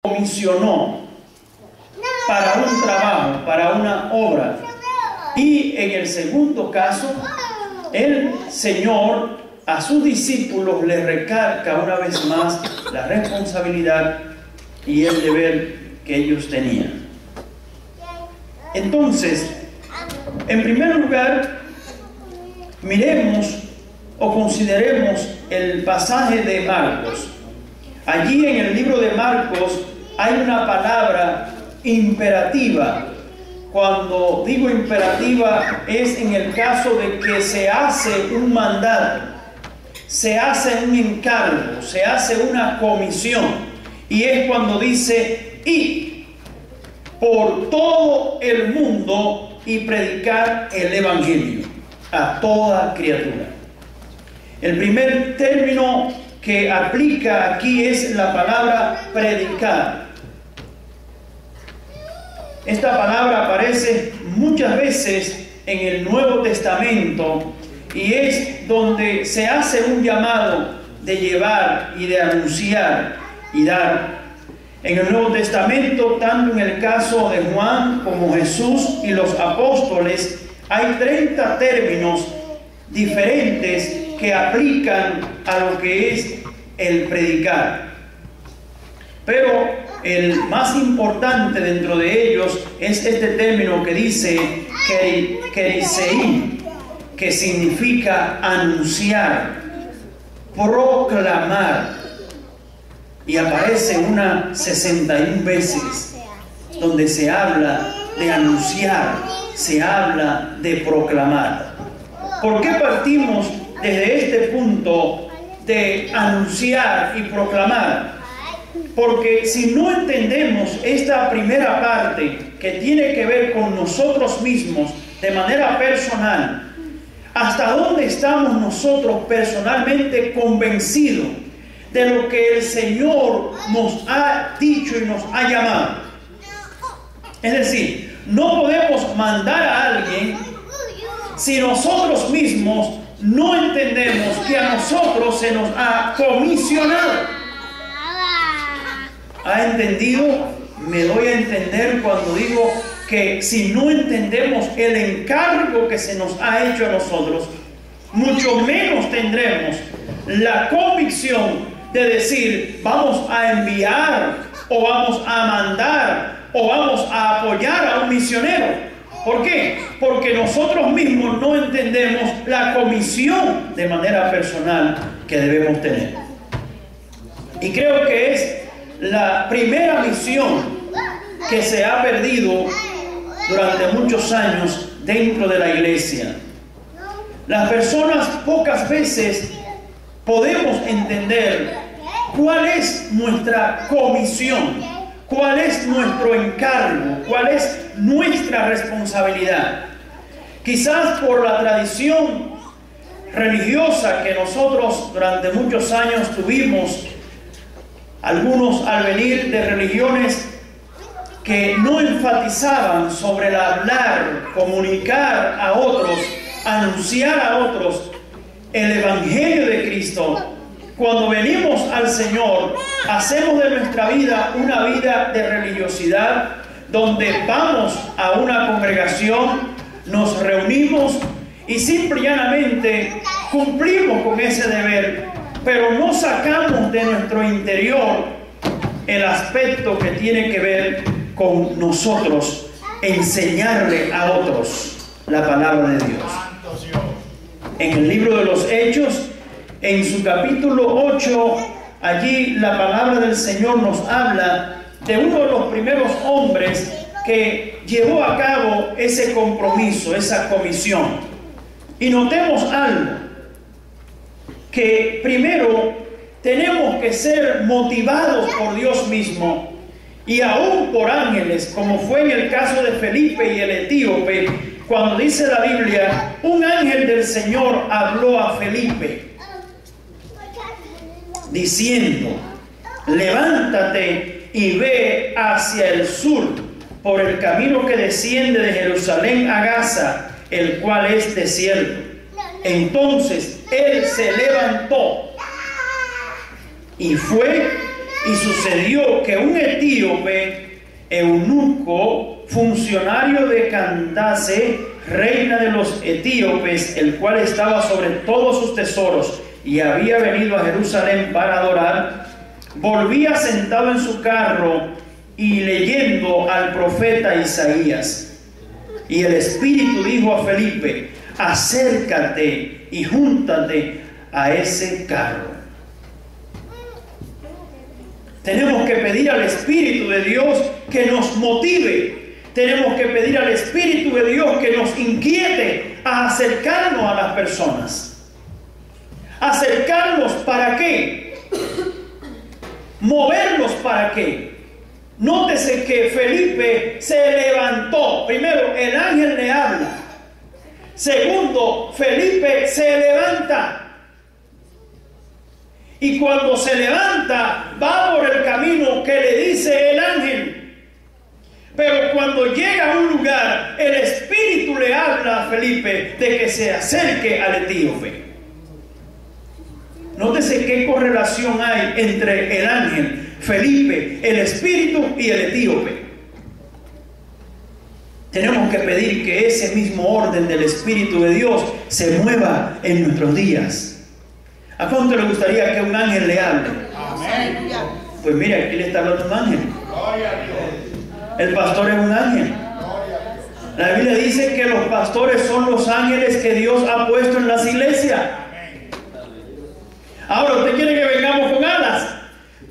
comisionó para un trabajo, para una obra. Y en el segundo caso, el Señor a sus discípulos les recalca una vez más la responsabilidad y el deber que ellos tenían. Entonces, en primer lugar, miremos o consideremos el pasaje de Marcos. Allí en el libro de Marcos hay una palabra imperativa. Cuando digo imperativa es en el caso de que se hace un mandato, se hace un encargo, se hace una comisión. Y es cuando dice: id por todo el mundo y predicar el evangelio a toda criatura. El primer término que aplica aquí es la palabra predicar. Esta palabra aparece muchas veces en el Nuevo Testamento y es donde se hace un llamado de llevar y de anunciar y dar. En el Nuevo Testamento, tanto en el caso de Juan como Jesús y los apóstoles, hay 30 términos diferentes que aplican a lo que es el predicar. Pero el más importante dentro de ellos es este término que dice kerisei, que significa anunciar, proclamar. Y aparece unas 61 veces donde se habla de anunciar, se habla de proclamar. ¿Por qué partimos desde este punto de anunciar y proclamar? Porque si no entendemos esta primera parte que tiene que ver con nosotros mismos de manera personal, ¿hasta dónde estamos nosotros personalmente convencidos de lo que el Señor nos ha dicho y nos ha llamado? Es decir, no podemos mandar a alguien si nosotros mismos no entendemos que a nosotros se nos ha comisionado. ¿Ha entendido? Me doy a entender cuando digo que si no entendemos el encargo que se nos ha hecho a nosotros, mucho menos tendremos la convicción de decir: vamos a enviar, o vamos a mandar, o vamos a apoyar a un misionero. ¿Por qué? Porque nosotros mismos no entendemos la comisión de manera personal que debemos tener. Y creo que es la primera misión que se ha perdido durante muchos años dentro de la iglesia. Las personas pocas veces podemos entender cuál es nuestra comisión, cuál es nuestro encargo, cuál es nuestra responsabilidad. Quizás por la tradición religiosa que nosotros durante muchos años tuvimos, algunos al venir de religiones que no enfatizaban sobre el hablar, comunicar a otros, anunciar a otros el Evangelio de Cristo. Cuando venimos al Señor, hacemos de nuestra vida una vida de religiosidad, donde vamos a una congregación, nos reunimos y simple y llanamente cumplimos con ese deber, pero no sacamos de nuestro interior el aspecto que tiene que ver con nosotros, enseñarle a otros la palabra de Dios. En el libro de los Hechos, en su capítulo 8, allí la palabra del Señor nos habla de uno de los primeros hombres que llevó a cabo ese compromiso, esa comisión. Y notemos algo, que primero tenemos que ser motivados por Dios mismo y aún por ángeles, como fue en el caso de Felipe y el etíope, cuando dice la Biblia: un ángel del Señor habló a Felipe diciendo: levántate y ve hacia el sur por el camino que desciende de Jerusalén a Gaza, el cual es desierto. Entonces él se levantó y fue Y sucedió que un etíope, eunuco, funcionario de Candace, reina de los etíopes, el cual estaba sobre todos sus tesoros y había venido a Jerusalén para adorar, volvía sentado en su carro y leyendo al profeta Isaías. Y el Espíritu dijo a Felipe: acércate y júntate a ese carro. Tenemos que pedir al Espíritu de Dios que nos motive. Tenemos que pedir al Espíritu de Dios que nos inquiete a acercarnos a las personas. ¿Acercarnos para qué? ¿Movernos para qué? Nótese que Felipe se levantó. Primero, el ángel le habla. Segundo, Felipe se levanta. Y cuando se levanta, va por el camino que le dice el ángel. Pero cuando llega a un lugar, el Espíritu le habla a Felipe de que se acerque al etíope. Nótese qué correlación hay entre el ángel, Felipe, el Espíritu y el etíope. Tenemos que pedir que ese mismo orden del Espíritu de Dios se mueva en nuestros días. ¿A cuánto le gustaría que un ángel le hable? Amén. Pues mira, aquí le está hablando un ángel. El pastor es un ángel. La Biblia dice que los pastores son los ángeles que Dios ha puesto en las iglesias. Ahora, ¿usted quiere que vengamos con alas?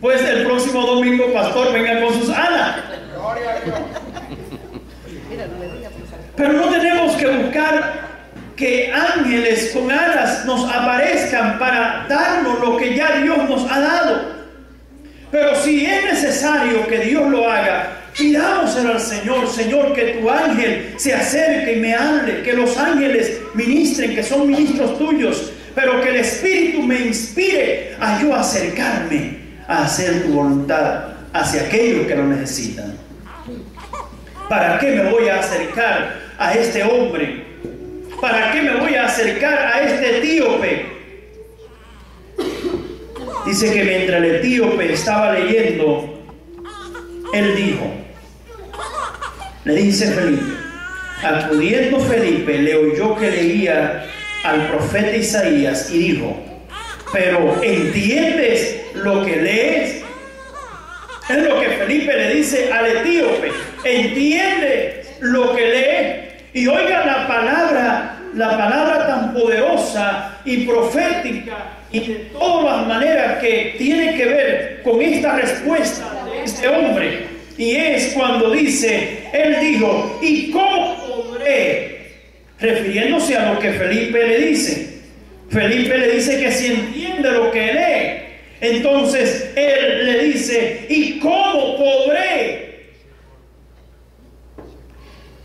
Pues el próximo domingo, pastor, venga con sus alas. Pero no tenemos que buscar que ángeles con alas nos aparezcan para darnos lo que ya Dios nos ha dado. Pero si es necesario que Dios lo haga, pidámoselo al Señor. Señor, que tu ángel se acerque y me hable, que los ángeles ministren, que son ministros tuyos, pero que el Espíritu me inspire a yo acercarme a hacer tu voluntad hacia aquellos que lo necesitan. ¿Para qué me voy a acercar a este hombre? ¿Para qué me voy a acercar a este etíope? Dice que mientras el etíope estaba leyendo, él dijo, le dice Felipe, acudiendo Felipe, le oyó que leía al profeta Isaías y dijo, pero ¿entiendes lo que lees? Es lo que Felipe le dice al etíope, ¿entiendes lo que lees? Y oiga la palabra tan poderosa y profética y de todas las maneras que tiene que ver con esta respuesta de este hombre. Y es cuando dice, él dijo, ¿y cómo podré? Refiriéndose a lo que Felipe le dice. Felipe le dice que si entiende lo que lee. Entonces él le dice, ¿y cómo podré?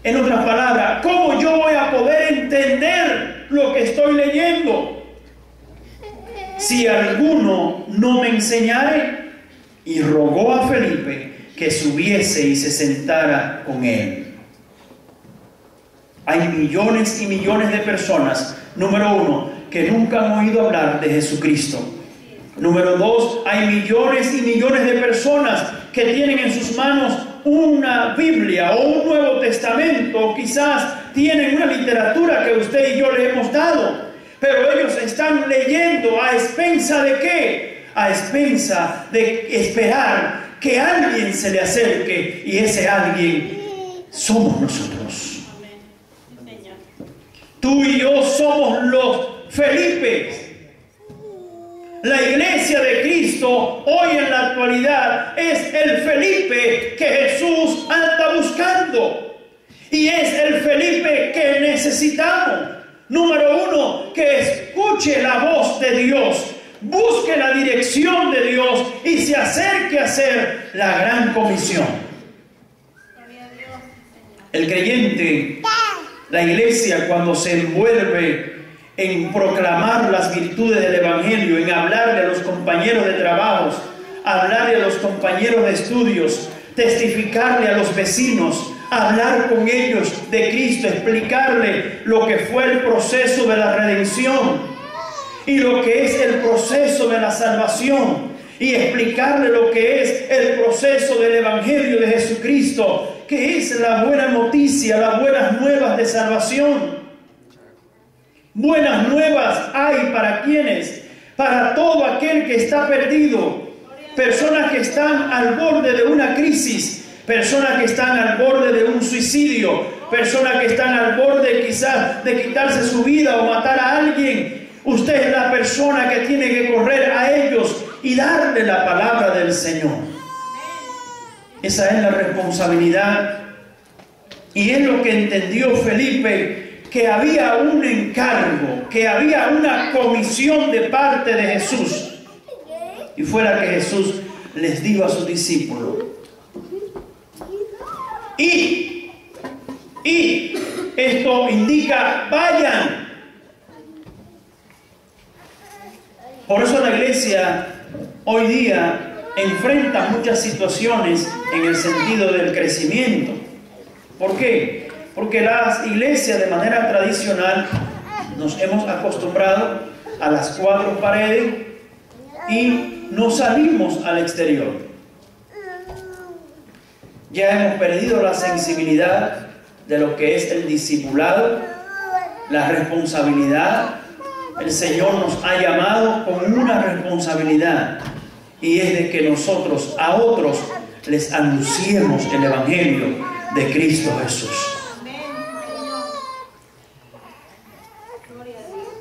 En otras palabras, ¿cómo yo voy a poder entender lo que estoy leyendo? Si alguno no me enseñare, y rogó a Felipe que subiese y se sentara con él. Hay millones y millones de personas, número uno, que nunca han oído hablar de Jesucristo. Número dos, hay millones y millones de personas que tienen en sus manos una Biblia o un Nuevo Testamento, o quizás tienen una literatura que usted y yo le hemos dado, pero ellos están leyendo a expensa de ¿qué? A expensa de esperar que alguien se le acerque, y ese alguien somos nosotros. Tú y yo somos los Felipes. La iglesia de Cristo hoy en la actualidad es el Felipe que Jesús anda buscando. Y es el Felipe que necesitamos. Número uno, que escuche la voz de Dios, busque la dirección de Dios y se acerque a hacer la gran comisión. El creyente, la iglesia, cuando se envuelve en proclamar las virtudes del Evangelio, en hablarle a los compañeros de trabajos, hablarle a los compañeros de estudios, testificarle a los vecinos, hablar con ellos de Cristo, explicarle lo que fue el proceso de la redención y lo que es el proceso de la salvación, y explicarle lo que es el proceso del Evangelio de Jesucristo, que es la buena noticia, las buenas nuevas de salvación. Buenas nuevas hay para quienes, para todo aquel que está perdido, personas que están al borde de una crisis, personas que están al borde de un suicidio, personas que están al borde quizás de quitarse su vida o matar a alguien. Usted es la persona que tiene que correr a ellos y darle la palabra del Señor. Esa es la responsabilidad. Y es lo que entendió Felipe, que había un encargo, que había una comisión de parte de Jesús. Y fue la que Jesús les dijo a sus discípulos. Y esto indica, vayan. Por eso la iglesia hoy día enfrenta muchas situaciones en el sentido del crecimiento. ¿Por qué? Porque las iglesias de manera tradicional nos hemos acostumbrado a las 4 paredes y no salimos al exterior. Ya hemos perdido la sensibilidad de lo que es el discipulado, la responsabilidad. El Señor nos ha llamado con una responsabilidad, y es de que nosotros a otros les anunciemos el Evangelio de Cristo Jesús.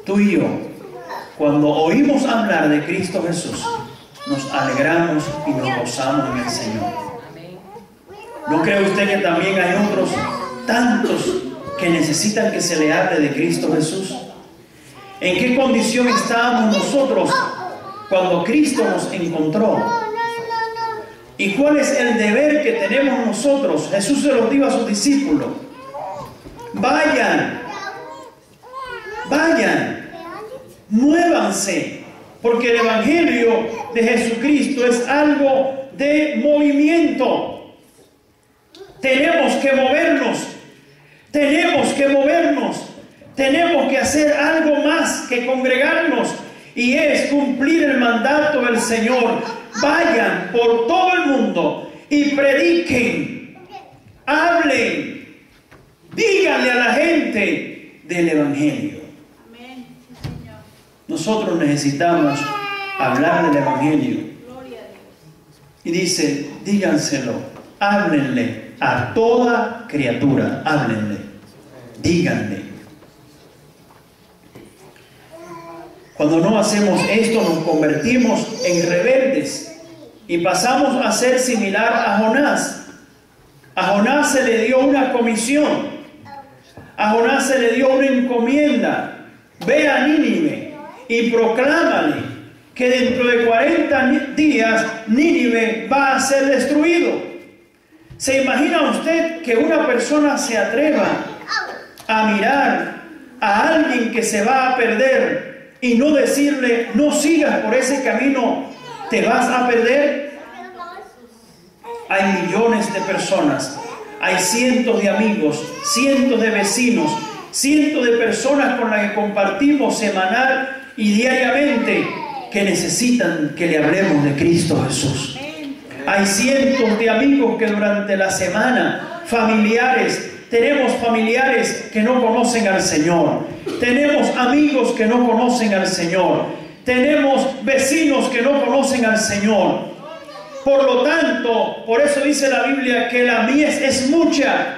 Tú y yo, cuando oímos hablar de Cristo Jesús, nos alegramos y nos gozamos en el Señor. ¿No cree usted que también hay otros tantos que necesitan que se le hable de Cristo Jesús? ¿En qué condición estábamos nosotros cuando Cristo nos encontró? ¿Y cuál es el deber que tenemos nosotros? Jesús se lo dijo a sus discípulos. Vayan, muévanse, porque el Evangelio de Jesucristo es algo de movimiento. Tenemos que movernos, tenemos que hacer algo más que congregarnos, y es cumplir el mandato del Señor. Vayan por todo el mundo y prediquen, hablen, díganle a la gente del Evangelio. Nosotros necesitamos hablar del Evangelio. Y dice, díganselo, háblenle a toda criatura, háblenle, díganle. Cuando no hacemos esto, nos convertimos en rebeldes y pasamos a ser similar a Jonás. A Jonás se le dio una comisión, a Jonás se le dio una encomienda. Ve a Nínive y proclámale que dentro de 40 días Nínive va a ser destruido. ¿Se imagina usted que una persona se atreva a mirar a alguien que se va a perder y no decirle, no sigas por ese camino, te vas a perder? Hay millones de personas, hay cientos de amigos, cientos de vecinos, cientos de personas con las que compartimos semanal y diariamente, que necesitan que le hablemos de Cristo Jesús. Hay cientos de amigos que durante la semana, familiares, tenemos familiares que no conocen al Señor, tenemos amigos que no conocen al Señor, tenemos vecinos que no conocen al Señor. Por lo tanto, por eso dice la Biblia que la mies es mucha,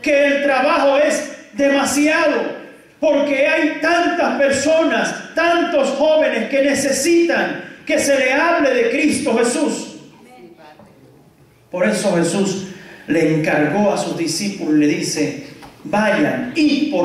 que el trabajo es demasiado, porque hay tantas personas, tantos jóvenes que necesitan que se le hable de Cristo Jesús. Por eso Jesús le encargó a sus discípulos y le dice, vayan y por